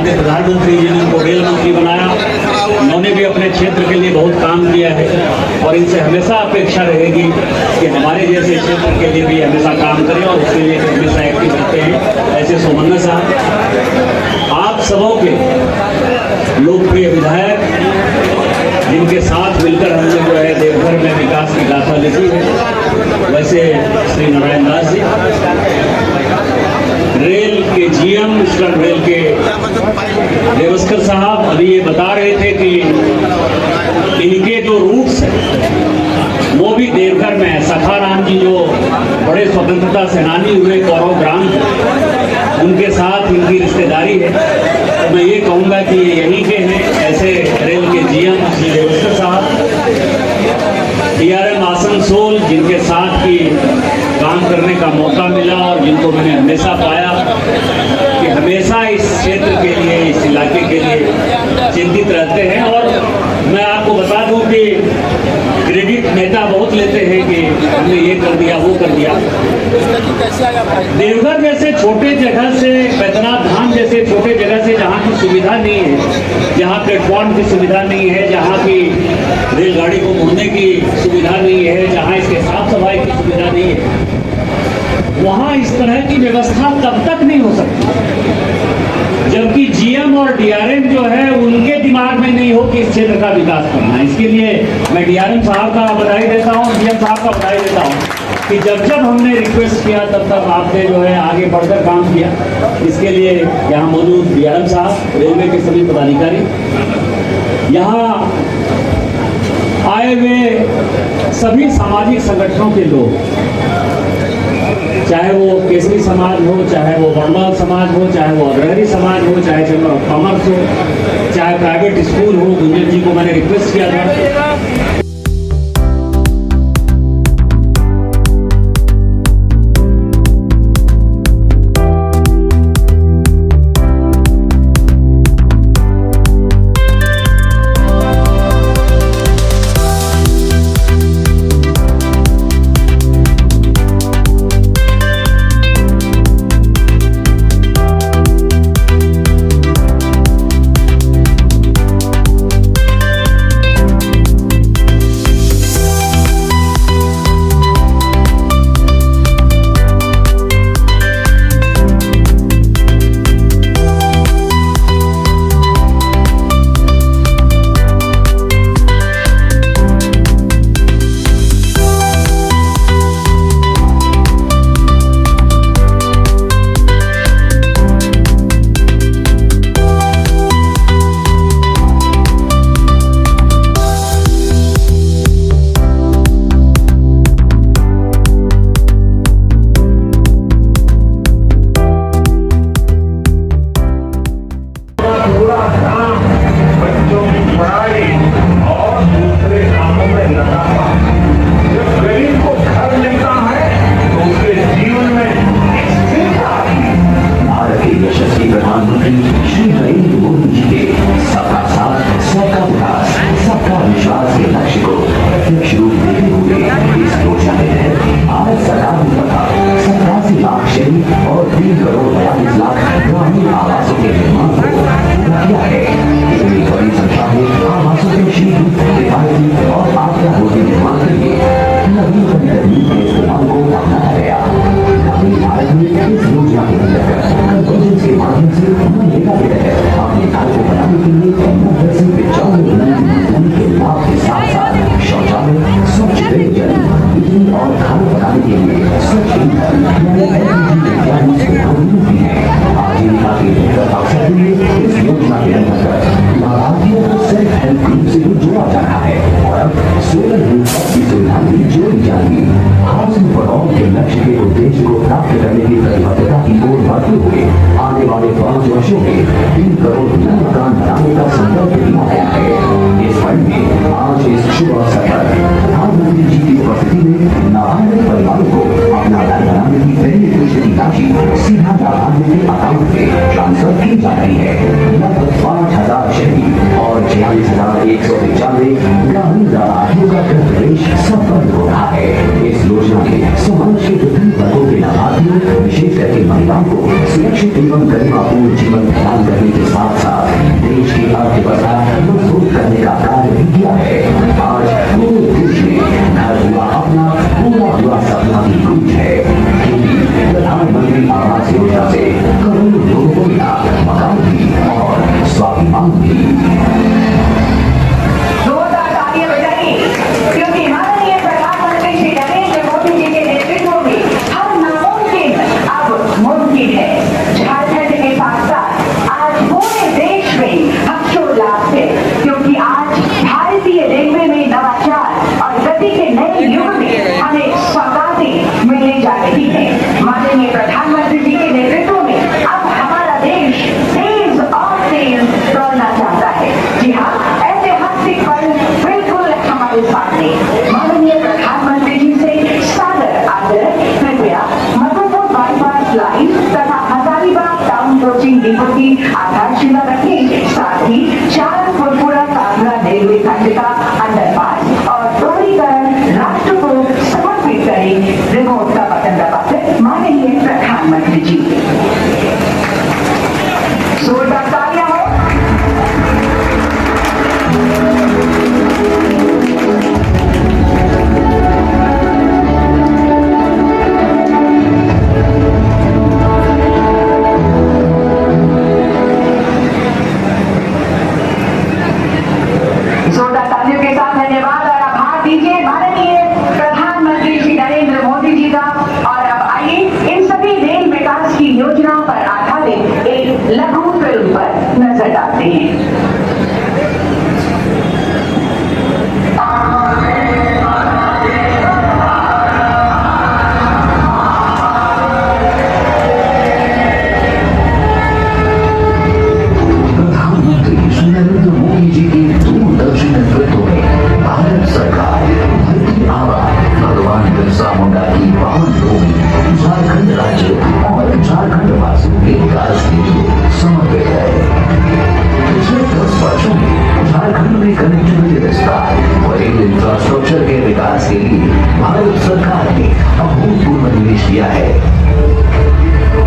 माननीय प्रधानमंत्री जी ने उनको रेल मंत्री बनाया। उन्होंने भी अपने क्षेत्र के लिए बहुत काम किया है और इनसे हमेशा अपेक्षा रहेगी कि हमारे जैसे क्षेत्र के लिए भी हमेशा काम करें और उसके लिए हमेशा एक्टिव रहते हैं। ऐसे सोमन्ना साहब आप सबों के लोकप्रिय विधायक, जिनके साथ मिलकर हमने जो है देवघर में विकास की गाथा लिखी है। वैसे श्री नारायण दास जी रेल के जीएम, ईस्टर्न रेल के देवस्कर साहब अभी ये बता रहे थे कि इनके जो रूट्स हैं वो भी देवघर में है। सखाराम जी जो बड़े स्वतंत्रता सेनानी हुए कौरव ग्राम, उनके साथ इनकी रिश्तेदारी है। तो मैं ये कहूँगा कि ये यहीं के हैं। ऐसे रेल के जीएम श्री देवस्कर साहब, DRM आसनसोल, जिनके साथ की काम करने का मौका मिला और जिनको मैंने हमेशा पाया कि हमेशा इस क्षेत्र के लिए, इस इलाके के लिए चिंतित रहते हैं। और मैं आपको बता दूं कि क्रेडिट नेता बहुत लेते हैं कि हमने ये कर दिया, वो कर दिया। देवघर जैसे छोटे जगह से, बैद्यनाथ धाम जैसे छोटे जगह से, जहाँ की सुविधा नहीं है, जहाँ प्लेटफॉर्म की सुविधा नहीं है, जहाँ की रेलगाड़ी को मुड़ने की सुविधा नहीं है, जहाँ इसके साफ सफाई की सुविधा नहीं है, वहाँ इस तरह की व्यवस्था तब तक नहीं हो सकती जबकि जीएम और डीआरएम जो है उनके दिमाग में नहीं हो कि इस क्षेत्र का विकास करना है। इसके लिए मैं डीआरएम साहब का बधाई देता हूँ, डीएम साहब का बधाई देता हूँ कि जब जब हमने रिक्वेस्ट किया तब तक आपने जो है आगे बढ़कर काम किया। इसके लिए यहाँ मौजूद डीआरएम साहब, रेलवे के सभी पदाधिकारी, यहाँ आए हुए सभी सामाजिक संगठनों के लोग, चाहे वो केसरी समाज हो, चाहे वो वर्णमाल समाज हो, चाहे वो अग्रहरी समाज हो, चाहे चैम्बर ऑफ कॉमर्स हो, चाहे प्राइवेट स्कूल हो। गुंजन जी को मैंने रिक्वेस्ट किया था समाज के विभिन्न वर्गों के लाभार्थियों, विशेष करके महिलाओं को सुरक्षित एवं गरिमापूर्ण जीवन प्रदान करने के साथ साथ देश की अर्थव्यवस्था मजबूत करने का कार्य भी किया है। आज पूरे देश में घर हुआ अपना, पूरा हुआ सपना की गूंज है, क्योंकि प्रधानमंत्री आवास योजना से करोड़ों लोगों को मिला मकान भी और स्वाभिमान भी। क्योंकि माननीय प्रधानमंत्री श्री नरेंद्र मोदी जी के नेतृत्व में हर नामुमकिन अब मुमकिन है। झारखंड के साथ साथ आज पूरे देश में हर्षोल्लास है, क्योंकि आज भारतीय रेलवे में नवाचार और गति के नए युग में हमें सौगातें मिलने जा रही है। माननीय प्रधानमंत्री जी के नेतृत्व में अब हमारा देश तेज और तेज दौड़ना चाहता है। जी हाँ, ऐतिहासिक पल बिल्कुल हमारे सामने। माननीय प्रधानमंत्री जी से सादर आग्रह, कृपया मधुपुर बाईपास लाइन तथा हजारीबाग टाउन कोचिंग डिपो की आधारशिला रखें। साथ ही 4 फुरफुरा कांगड़ा रेलवे खंड का अंडरपास और दोहरीकरण राष्ट्र को समर्पित करें। रिमोट का बटन दबाकर माननीय प्रधानमंत्री जी। जोरदार तालियां हो। जोरदार तालियों के साथ धन्यवाद और आभार दीजिए माननीय प्रधानमंत्री श्री नरेंद्र मोदी जी का। और अब आइए इन सभी रेल विकास की योजनाओं पर आधारित एक लघु फिल्म पर नजर डालते हैं। प्रधानमंत्री श्री नरेंद्र मोदी जी के दूरदर्शी नेतृत्व में भारत सरकार धरती आबा भगवान बिरसा मुंडा की पावन भूमि झारखंड राज्य और झारखंड वासियों के विकास के लिए समर्पित है। पिछले 10 वर्षों में झारखंड में कनेक्टिविटी विस्तार और रेल इंफ्रास्ट्रक्चर के विकास के लिए भारत सरकार ने अभूतपूर्व निवेश किया है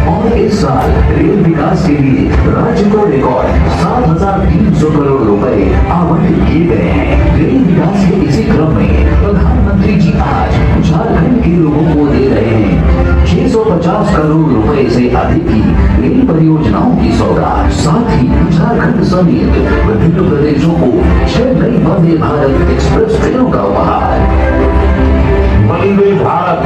और इस साल रेल विकास के लिए राज्य को रिकॉर्ड 7,300 करोड़ रुपए आवंटित किए गए हैं। रेल विकास के इसी क्रम में प्रधानमंत्री जी आज झारखंड के लोगों को दे रहे हैं 650 करोड़ रुपए से अधिक की रेल परियोजनाओं की सौगात। साथ ही झारखंड समेत विभिन्न प्रदेशों को 6 नई वंदे भारत एक्सप्रेस ट्रेनों का उपहार। वंदे भारत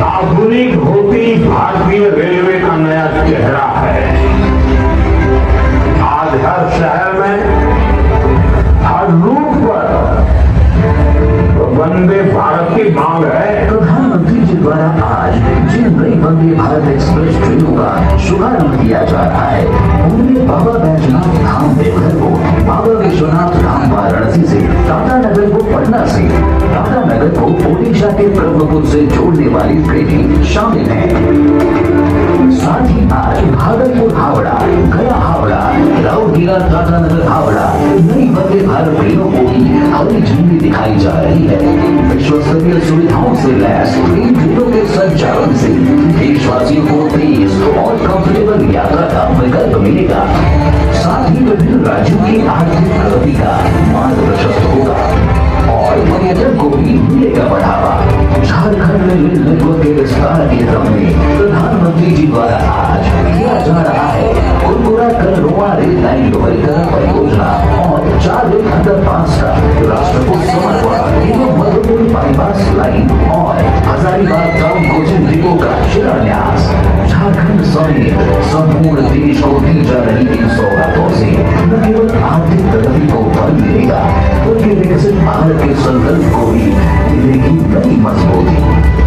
आधुनिक होती भारतीय रेलवे का नया चेहरा है। आज हर शहर में, हर रूट पर वंदे भारत की मांग है। प्रधानमंत्री जी द्वारा आज जिन नई वंदे भारत एक्सप्रेस ट्रेनों का शुभारंभ किया जा रहा है, उनमें बाबा बैजनाथ धाम देवघर को बाबा विश्वनाथ धाम वाराणसी से, टाटा नगर को पटना से, टाटा नगर को ओडिशा के ब्रह्मपुर से जोड़ने वाली ट्रेनें शामिल हैं। साथ ही आज भागलपुर हावड़ा, गया हावड़ा, राउरकेला टाटा नगर हावड़ा नई वंदे भारत ट्रेनों को भी हरी झंडी दिखाई जा रही है। विश्व स्तरीय सुविधाओं से लैस इन ट्रेनों के संचालन से देशवासियों को तेज और कंफर्टेबल यात्रा का विकल्प मिलेगा। साथ ही विभिन्न राज्यों की आर्थिक प्रगति का मार्ग प्रशस्त होगा और पर्यटन को भी मिलेगा बढ़ावा। झारखंड में रेल नेटवर्क के विस्तार के क्रम में प्रधानमंत्री जी द्वारा आज किया जा रहा है कुरकुरा करनोवा रेल लाइन दोहरीकरण परियोजना और 4 रेल अंडरपास का राष्ट्र को समर्पण एवं मधुपुर बाईपास लाइन और हजारीबाग टाउन कोचिंग डिपो का शिलान्यास। झारखंड समेत संपूर्ण देश को दी जा रही इन सौगातों से न केवल आर्थिक प्रगति को बल मिलेगा, बल्कि विकसित भारत के संकल्प को भी मिलेगी नई मजबूती।